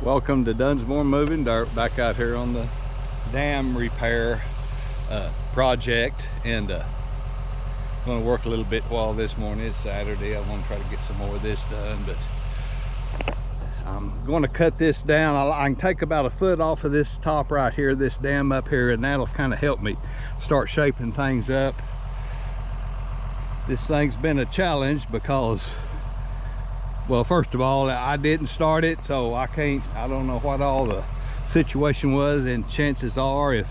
Welcome to Dunsmore Moving Dirt, back out here on the dam repair project, and I'm going to work a little bit while this morning. It's Saturday. I want to try to get some more of this done, but I'm going to cut this down. I can take about a foot off of this top right here, this dam up here, and that'll kind of help me start shaping things up. This thing's been a challenge because, well, first of all, I didn't start it, so I don't know what all the situation was, and chances are if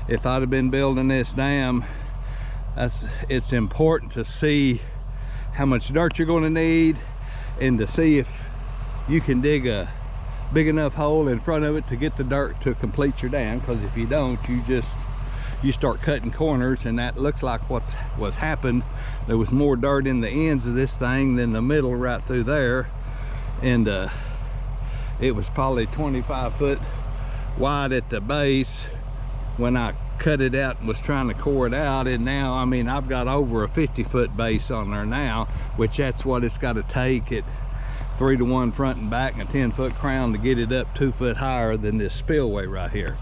I'd have been building this dam, it's important to see how much dirt you're going to need and to see if you can dig a big enough hole in front of it to get the dirt to complete your dam, because if you don't, you start cutting corners, and that looks like what's happened. There was more dirt in the ends of this thing than the middle right through there, and it was probably 25 foot wide at the base when I cut it out and was trying to core it out. And now, I mean, I've got over a 50-foot base on there now, which that's what it's got to take at 3-to-1 front and back and a 10-foot crown to get it up 2 foot higher than this spillway right here.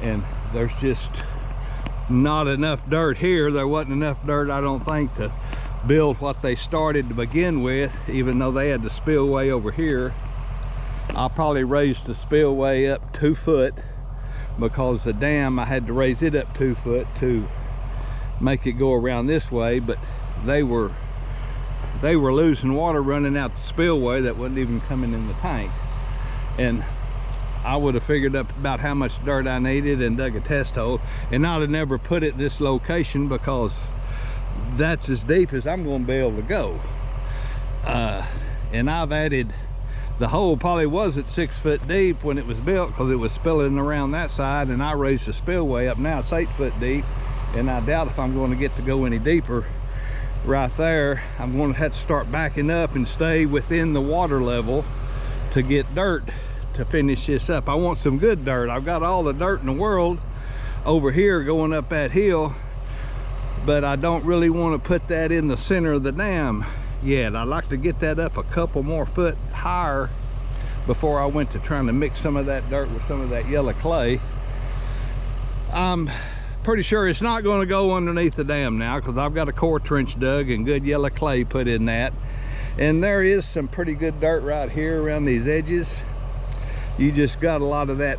And there's just not enough dirt here. There wasn't enough dirt, I don't think, to build what they started to begin with, even though they had the spillway over here. I probably raised the spillway up 2 foot because the dam, I had to raise it up 2 foot to make it go around this way, but they were losing water running out the spillway that wasn't even coming in the tank. And I would have figured up about how much dirt I needed and dug a test hole, and I'd have never put it this location because that's as deep as I'm going to be able to go. And I've added, the hole probably was at 6 foot deep when it was built because it was spilling around that side, and I raised the spillway up. Now it's 8 foot deep, and I doubt if I'm going to get to go any deeper right there. I'm going to have to start backing up and stay within the water level to get dirt to finish this up. I want some good dirt. I've got all the dirt in the world over here going up that hill, but I don't really want to put that in the center of the dam yet. I'd like to get that up a couple more foot higher before I went to trying to mix some of that dirt with some of that yellow clay. I'm pretty sure it's not going to go underneath the dam now because I've got a core trench dug and good yellow clay put in that, and there is some pretty good dirt right here around these edges. You just got a lot of that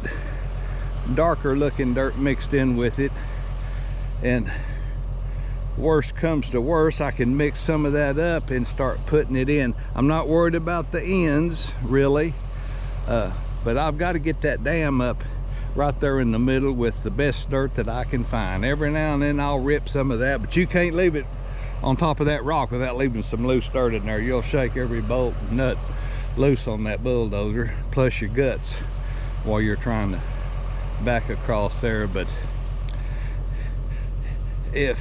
darker looking dirt mixed in with it, and worst comes to worst, I can mix some of that up and start putting it in. I'm not worried about the ends really, but I've got to get that dam up right there in the middle with the best dirt that I can find. Every now and then I'll rip some of that, but you can't leave it on top of that rock without leaving some loose dirt in there. You'll shake every bolt and nut loose on that bulldozer, plus your guts, while you're trying to back across there. But if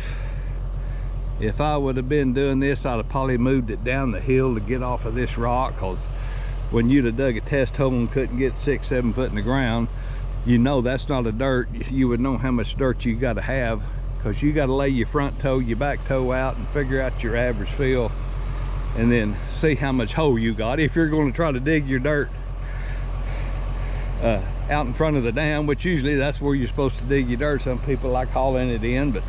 I would have been doing this, I'd have probably moved it down the hill to get off of this rock, because when you'd have dug a test hole and couldn't get 6-7 foot in the ground, you know that's not a dirt. You would know how much dirt you got to have, because you got to lay your front toe, your back toe out and figure out your average fill, and then see how much hole you got if you're going to try to dig your dirt out in front of the dam, which usually that's where you're supposed to dig your dirt. Some people like hauling it in, but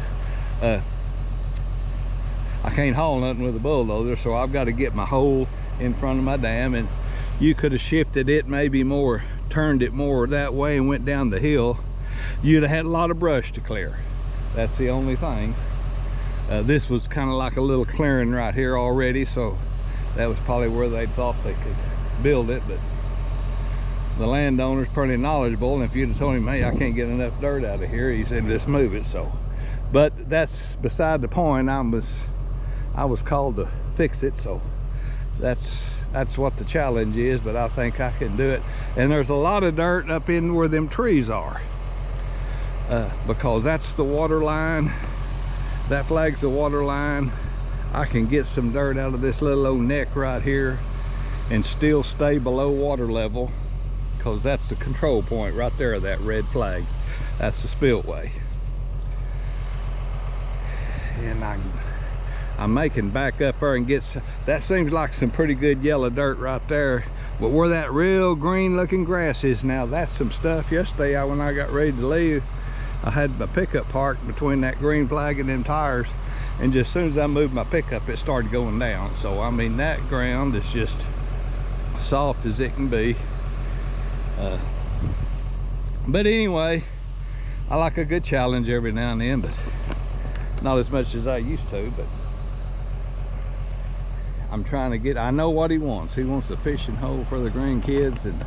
I can't haul nothing with a bulldozer, so I've got to get my hole in front of my dam. And you could have shifted it maybe more, turned it more that way and went down the hill. You'd have had a lot of brush to clear. That's the only thing. This was kind of like a little clearing right here already, so that was probably where they thought they could build it. But the landowner's pretty knowledgeable, and if you'd have told him, hey, I can't get enough dirt out of here, he said just move it. So, but that's beside the point. I was called to fix it, so that's what the challenge is. But I think I can do it. And there's a lot of dirt up in where them trees are, because that's the water line. That flag's the water line. I can get some dirt out of this little old neck right here and still stay below water level, because that's the control point right there, that red flag. That's the spillway. And I'm making back up there and get some, that seems like some pretty good yellow dirt right there. But where that real green looking grass is now, that's some stuff. Yesterday when I got ready to leave, I had my pickup parked between that green flag and them tires, and just as soon as I moved my pickup, it started going down. So I mean, that ground is just soft as it can be. But anyway, I like a good challenge every now and then, but not as much as I used to. But I'm trying to get, I know what he wants. He wants a fishing hole for the grandkids and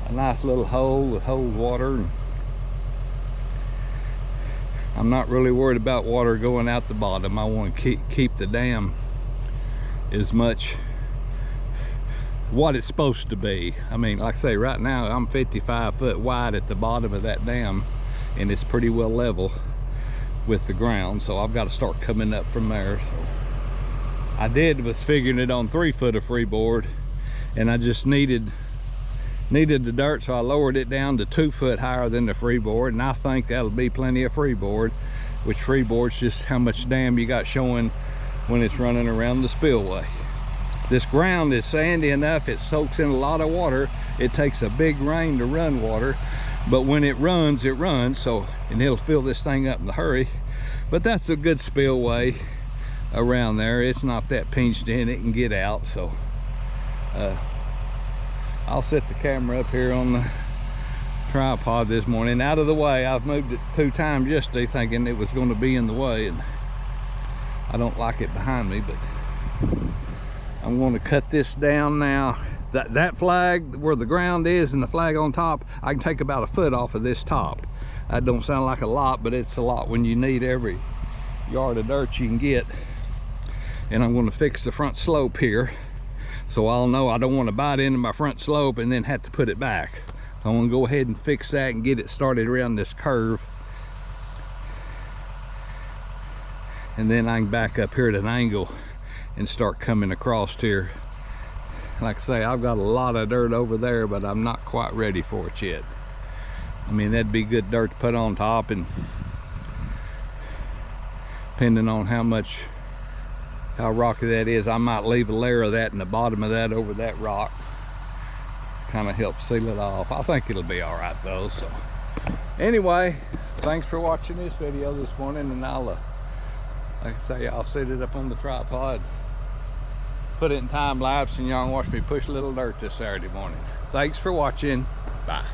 a nice little hole with hold water. And I'm not really worried about water going out the bottom. I want to keep the dam as much what it's supposed to be. I mean, like I say, right now I'm 55 foot wide at the bottom of that dam, and it's pretty well level with the ground, so I've got to start coming up from there. So I was figuring it on 3 foot of freeboard, and I just needed the dirt, so I lowered it down to 2 foot higher than the freeboard, and I think that'll be plenty of freeboard, which freeboard's just how much dam you got showing when it's running around the spillway. This ground is sandy enough, it soaks in a lot of water. It takes a big rain to run water, but when it runs, so, and it'll fill this thing up in a hurry. But that's a good spillway around there. It's not that pinched in, it can get out. So I'll set the camera up here on the tripod this morning out of the way. I've moved it 2 times yesterday thinking it was going to be in the way, and I don't like it behind me, but I'm going to cut this down now. That flag where the ground is and the flag on top, I can take about 1 foot off of this top. That don't sound like a lot, but it's a lot when you need every yard of dirt you can get. And I'm going to fix the front slope here, so I'll know I don't want to bite into my front slope and then have to put it back. So I'm going to go ahead and fix that and get it started around this curve, and then I can back up here at an angle and start coming across here. Like I say, I've got a lot of dirt over there, but I'm not quite ready for it yet. I mean, that'd be good dirt to put on top, and depending on how rocky that is, I might leave a layer of that in the bottom of that over that rock, kind of help seal it off. I think it'll be all right though. So anyway, thanks for watching this video this morning, and I'll like I say, I'll set it up on the tripod, put it in time lapse, and y'all can watch me push a little dirt this Saturday morning. Thanks for watching. Bye.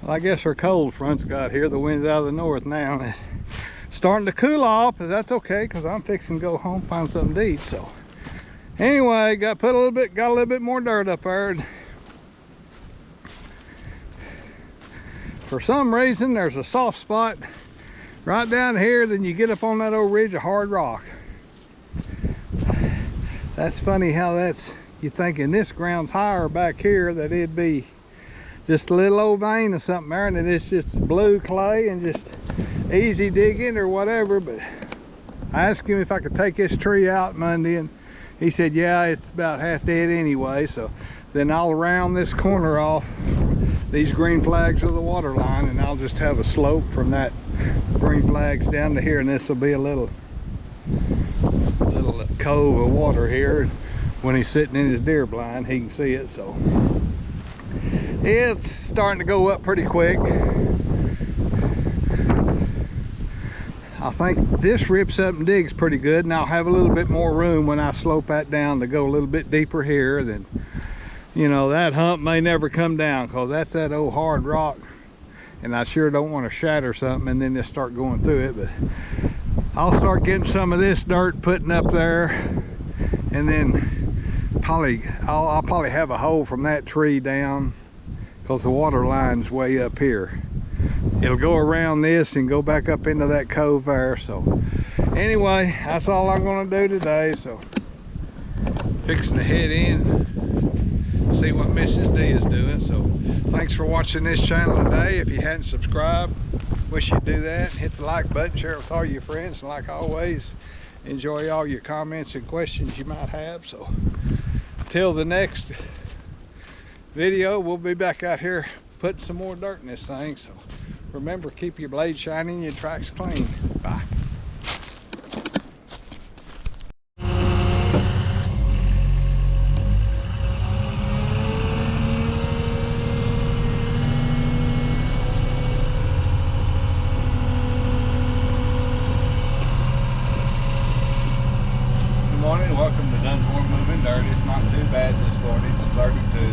Well, I guess our cold front's got here. The wind's out of the north now. And it's starting to cool off, but that's okay because I'm fixing to go home, find something to eat. So anyway, got a little bit more dirt up there. And for some reason, there's a soft spot right down here. Then you get up on that old ridge of hard rock. That's funny how that's, you thinking this ground's higher back here, that it'd be just a little old vein or something there, and then it's just blue clay and just easy digging or whatever. But I asked him if I could take this tree out Monday, and he said yeah, it's about half dead anyway. So then I'll round this corner off. These green flags are the water line, and I'll just have a slope from that green flags down to here, and this will be a little cove of water here. When he's sitting in his deer blind, he can see it. So it's starting to go up pretty quick. I think this rips up and digs pretty good, and I'll have a little bit more room when I slope that down to go a little bit deeper here. Then, you know, that hump may never come down because that's that old hard rock, and I sure don't want to shatter something and then just start going through it. But I'll start getting some of this dirt putting up there, and then I'll probably have a hole from that tree down because the water line's way up here. It'll go around this and go back up into that cove there. So anyway, that's all I'm going to do today. So fixing to head in, see what Mrs. D is doing. So thanks for watching this channel today. If you hadn't subscribed, wish you'd do that. Hit the like button, share it with all your friends, and like always, enjoy all your comments and questions you might have. So till the next video, we'll be back out here putting some more dirt in this thing. So remember, keep your blade shiny and your tracks clean. Bye. Good morning, welcome to Dunsmore Moving Dirt. It's not too bad this morning, it's 32.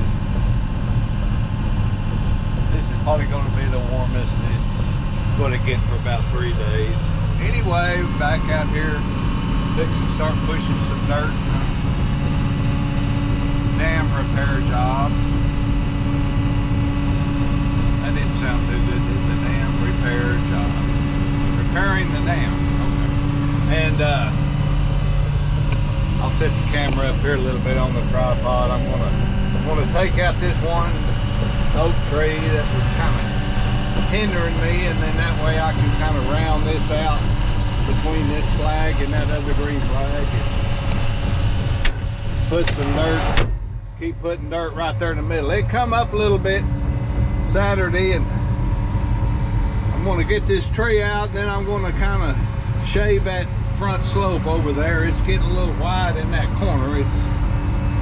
This is probably going to be the warmest it's going to get for about 3 days. Anyway, back out here, fixing to start pushing some dirt. Dam repair job. That didn't sound too good, did the dam repair job? Repairing the dam, okay. And I'll set the camera up here a little bit on the tripod. I'm gonna take out this one oak tree that was kind of hindering me, and then that way I can kind of round this out between this flag and that other green flag, and put some dirt, keep putting dirt right there in the middle. It come up a little bit Saturday, and I'm going to get this tree out, and then I'm going to kind of shave that front slope over there. It's getting a little wide in that corner.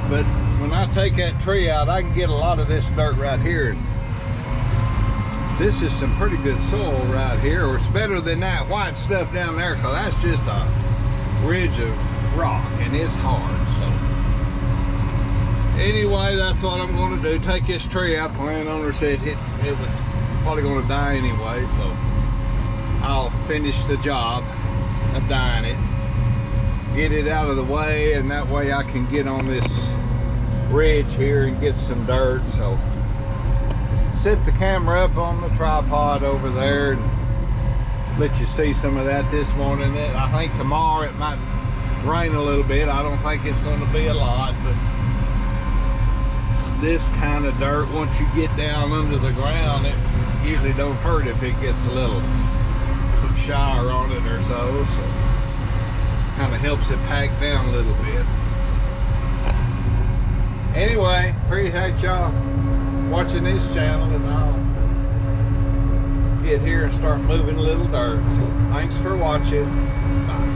But when I take that tree out, I can get a lot of this dirt right here. This is some pretty good soil right here, or it's better than that white stuff down there, because that's just a ridge of rock and it's hard. So anyway, that's what I'm going to do. Take this tree out. The landowner said it was probably going to die anyway, so I'll finish the job of dyeing it, get it out of the way, and that way I can get on this ridge here and get some dirt. So set the camera up on the tripod over there and let you see some of that this morning. I think tomorrow it might rain a little bit. I don't think it's going to be a lot, but this kind of dirt, once you get down under the ground, it usually don't hurt if it gets a little shower on it or so. So kind of helps it pack down a little bit. Anyway, appreciate y'all watching this channel, and I'll get here and start moving a little dirt. So thanks for watching. Bye.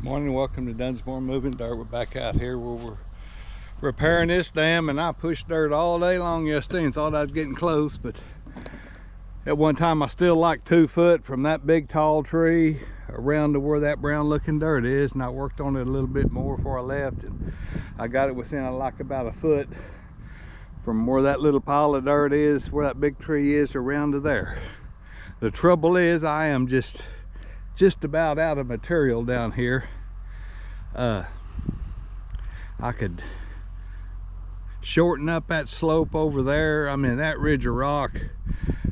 Morning, welcome to Dunsmore Moving Dirt. We're back out here where we're repairing this dam, and I pushed dirt all day long yesterday and thought I was getting close, but at one time I still like 2 foot from that big tall tree around to where that brown looking dirt is, and I worked on it a little bit more before I left, and I got it within like about a foot from where that little pile of dirt is, where that big tree is, around to there. The trouble is I am just about out of material down here. I could shorten up that slope over there. I mean, that ridge of rock,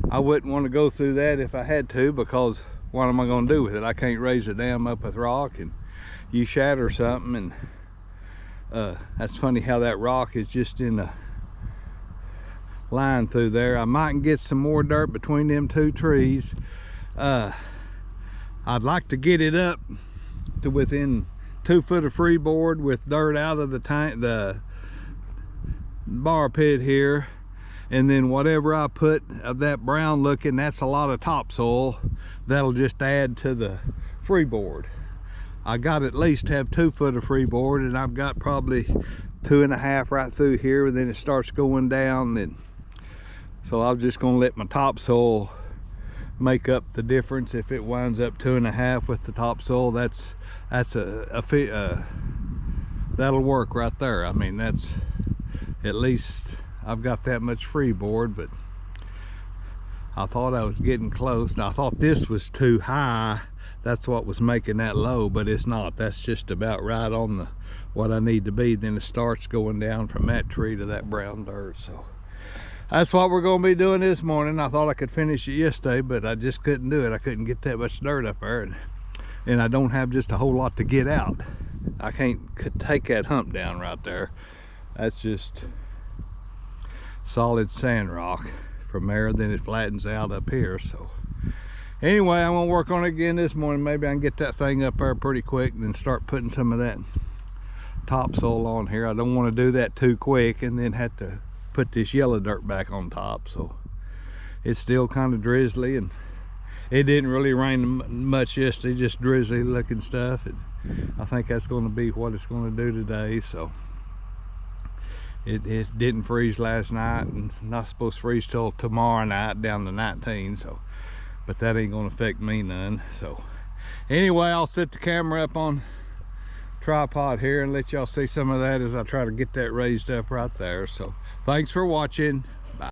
I wouldn't want to go through that if I had to, because what am I going to do with it? I can't raise the dam up with rock and you shatter something. And that's funny how that rock is just in a line through there. I might get some more dirt between them 2 trees. I'd like to get it up to within 2 foot of freeboard with dirt out of the tank, the bar pit here, and then whatever I put of that brown looking, that's a lot of topsoil, that'll just add to the freeboard. I got at least have 2 foot of freeboard, and I've got probably 2.5 right through here, and then it starts going down. And so I'm just gonna let my topsoil make up the difference. If it winds up 2.5 with the topsoil, that's that'll work right there. I mean, that's at least I've got that much freeboard. But I thought I was getting close. Now, I thought this was too high, that's what was making that low, but it's not. That's just about right on the what I need to be. Then it starts going down from that tree to that brown dirt. So that's what we're going to be doing this morning. I thought I could finish it yesterday, but I just couldn't do it. I couldn't get that much dirt up there, and I don't have just a whole lot to get out. I could take that hump down right there. That's just solid sand rock from there. Then it flattens out up here. So anyway, I'm going to work on it again this morning. Maybe I can get that thing up there pretty quick and then start putting some of that topsoil on here. I don't want to do that too quick and then have to put this yellow dirt back on top. So it's still kind of drizzly, and it didn't really rain much yesterday, just drizzly looking stuff. And I think that's going to be what it's going to do today. So it didn't freeze last night, and not supposed to freeze till tomorrow night down to 19. So, but that ain't going to affect me none. So anyway, I'll set the camera up on tripod here and let y'all see some of that as I try to get that raised up right there. So thanks for watching. Bye.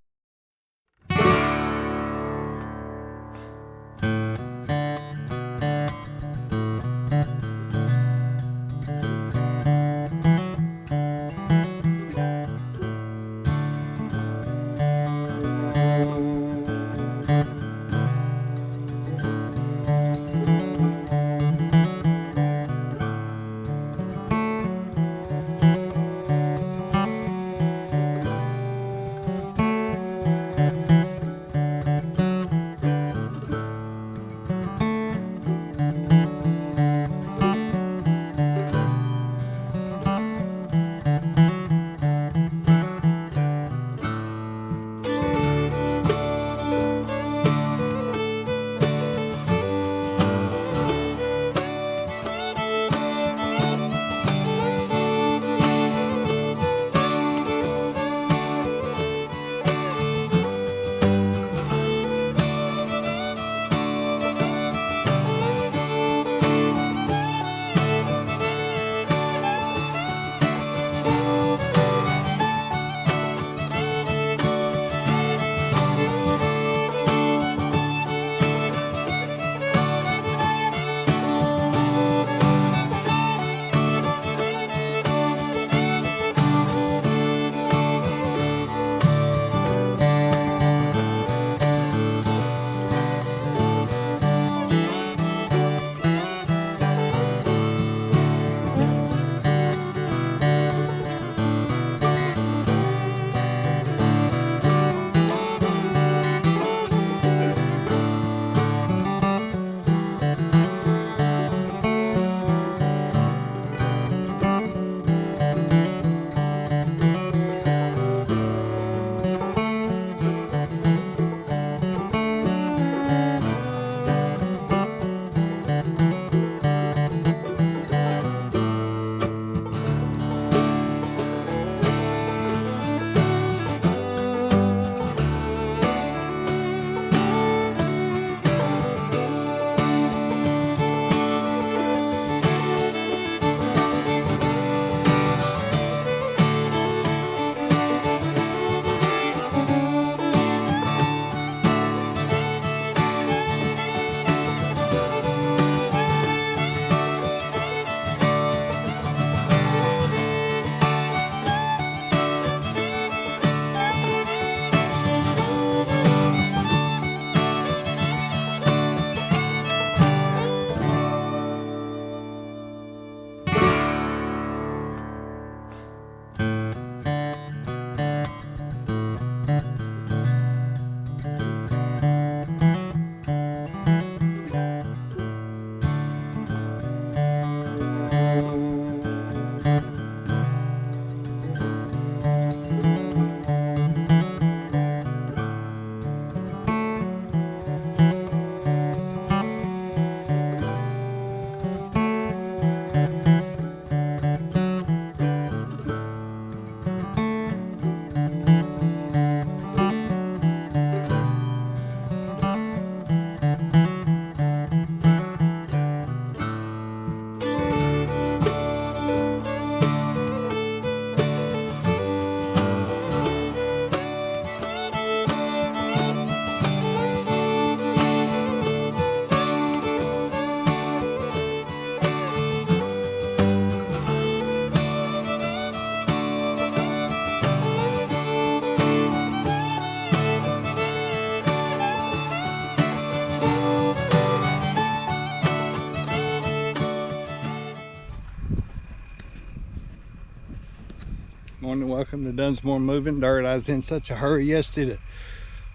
morning. Welcome to Dunsmore Moving Dirt. I was in such a hurry yesterday to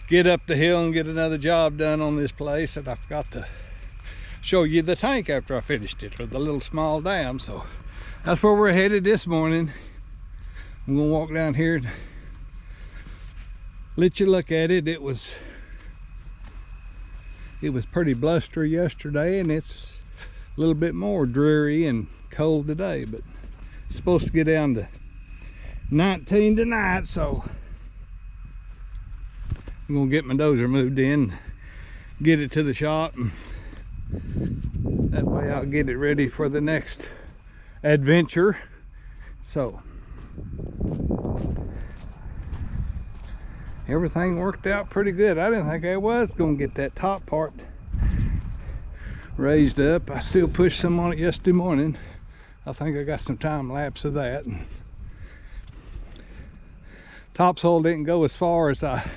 get up the hill and get another job done on this place that I forgot to show you the tank after I finished it, or the little small dam. So that's where we're headed this morning. I'm gonna walk down here and let you look at it. It was pretty blustery yesterday, and it's a little bit more dreary and cold today, but it's supposed to get down to 19 tonight, so I'm gonna get my dozer moved in, get it to the shop, and that way I'll get it ready for the next adventure. So everything worked out pretty good. I didn't think I was gonna get that top part raised up. I still pushed some on it yesterday morning. I think I got some time lapse of that. Topsoil didn't go as far as I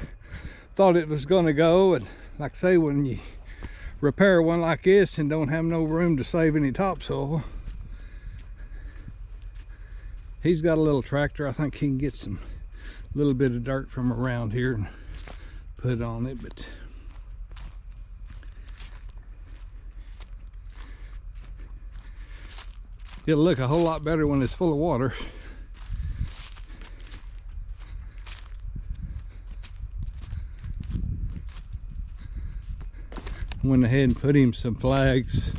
thought it was going to go, and like I say, when you repair one like this and don't have no room to save any topsoil, he's got a little tractor. I think he can get some little bit of dirt from around here and put on it, but it'll look a whole lot better when it's full of water. Went ahead and put him some flags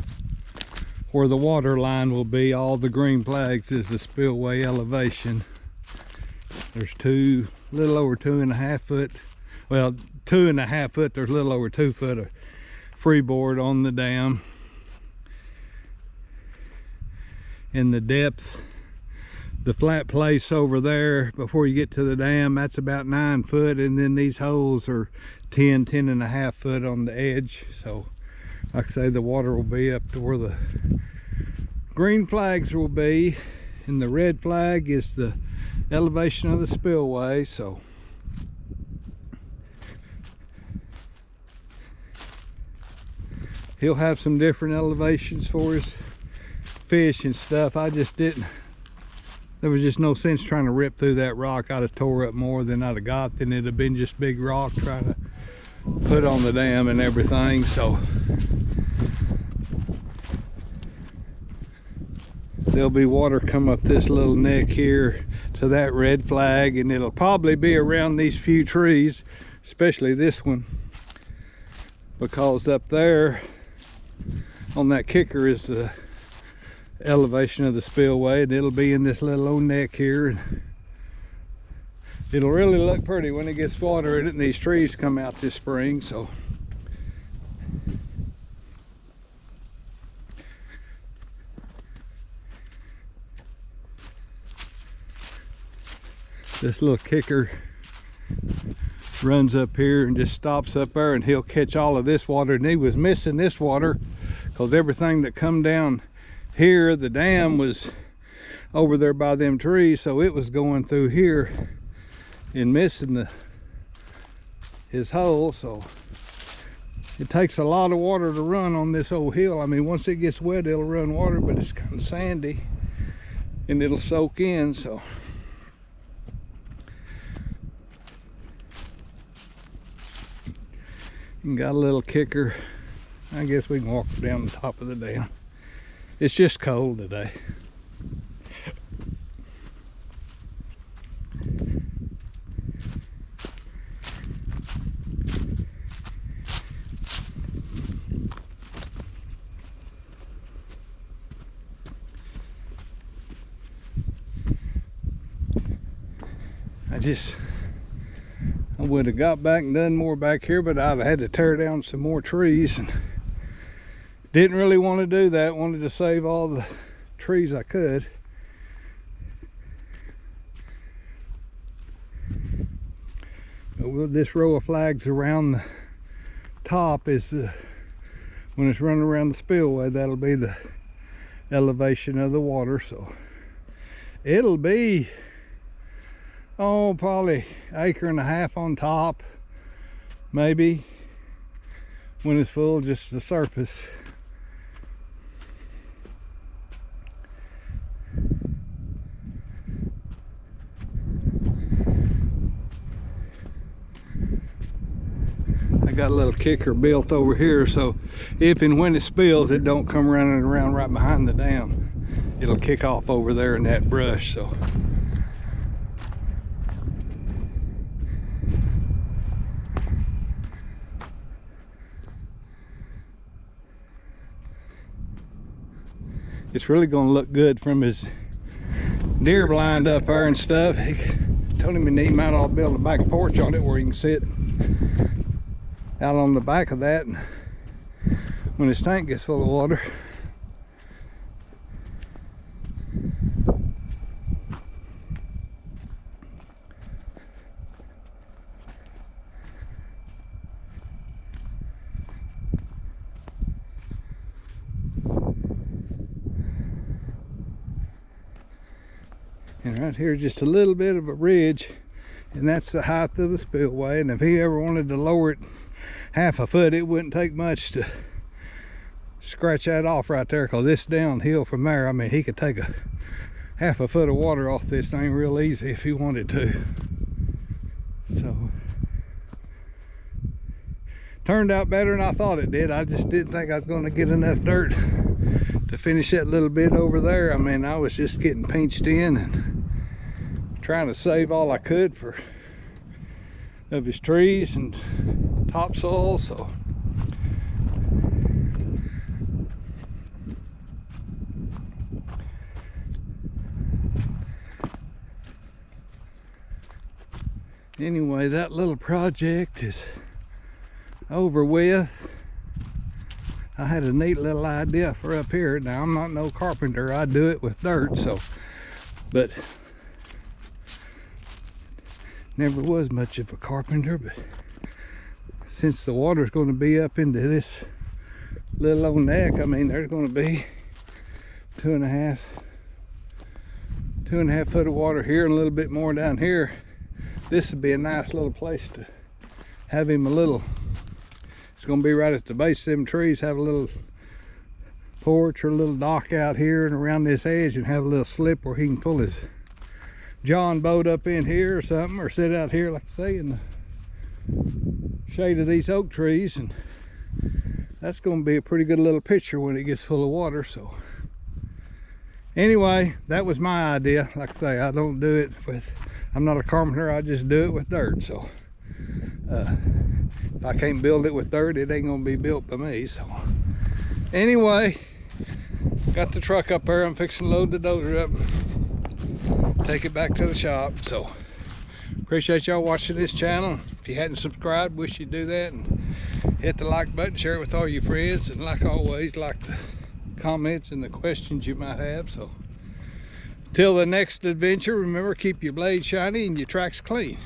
where the water line will be. All the green flags is the spillway elevation. There's little over 2.5 foot, well, 2.5 foot, there's a little over 2 foot of freeboard on the dam. In the depth, the flat place over there before you get to the dam, that's about 9 foot, and then these holes are 10.5 foot on the edge. So like I say, the water will be up to where the green flags will be, and the red flag is the elevation of the spillway. So he'll have some different elevations for his fish and stuff. I just didn't, there was just no sense trying to rip through that rock. I'd have tore up more than I'd have got. Then it'd have been just big rock trying to put on the dam and everything. So there'll be water come up this little neck here to that red flag, and it'll probably be around these few trees, especially this one, because up there on that kicker is the elevation of the spillway, and it'll be in this little old neck here. It'll really look pretty when it gets water in it and these trees come out this spring. So this little kicker runs up here and just stops up there, and he'll catch all of this water, and he was missing this water because everything that come down here, the dam was over there by them trees, so it was going through here and missing his hole. So it takes a lot of water to run on this old hill. I mean, once it gets wet, it'll run water, but it's kind of sandy and it'll soak in. So and got a little kicker. I guess we can walk down the top of the dam. It's just cold today. I would have got back and done more back here, but I'd have had to tear down some more trees, and didn't really want to do that. Wanted to save all the trees I could. But with this row of flags around the top is when it's running around the spillway, that'll be the elevation of the water. So it'll be, oh, probably 1.5 acres on top, maybe, when it's full, just the surface. got a little kicker built over here, so if and when it spills, it don't come running around right behind the dam. It'll kick off over there in that brush. So it's really gonna look good from his deer blind up there and stuff. He told him he might all build a back porch on it where he can sit out on the back of that when his tank gets full of water. And right here just a little bit of a ridge, and that's the height of the spillway. And if he ever wanted to lower it half a foot, it wouldn't take much to scratch that off right there, because it's downhill from there. I mean, he could take a half a foot of water off this thing real easy if he wanted to. So turned out better than I thought it did. I just didn't think I was going to get enough dirt to finish that little bit over there. I mean, I was just getting pinched in and trying to save all I could of his trees and topsoil. So anyway, that little project is over with. I had a neat little idea for up here. Now, I'm not no carpenter. I do it with dirt, so, but never was much of a carpenter. But since the water's going to be up into this little old neck, I mean, there's going to be two and a half foot of water here and a little bit more down here. This would be a nice little place to have him a little. It's going to be right at the base of them trees. Have a little porch or a little dock out here and around this edge, and have a little slip where he can pull his John boat up in here or something, or sit out here, like I say, in the shade of these oak trees. And that's going to be a pretty good little picture when it gets full of water. So anyway, that was my idea. Like I say, I don't do it with, I'm not a carpenter, I just do it with dirt. So if I can't build it with dirt, it ain't gonna be built by me. So anyway, got the truck up there. I'm fixing to load the dozer up, take it back to the shop. So appreciate y'all watching this channel. If you hadn't subscribed, wish you'd do that, and hit the like button, share it with all your friends, and like always, like the comments and the questions you might have. So till the next adventure, remember, keep your blade shiny and your tracks clean.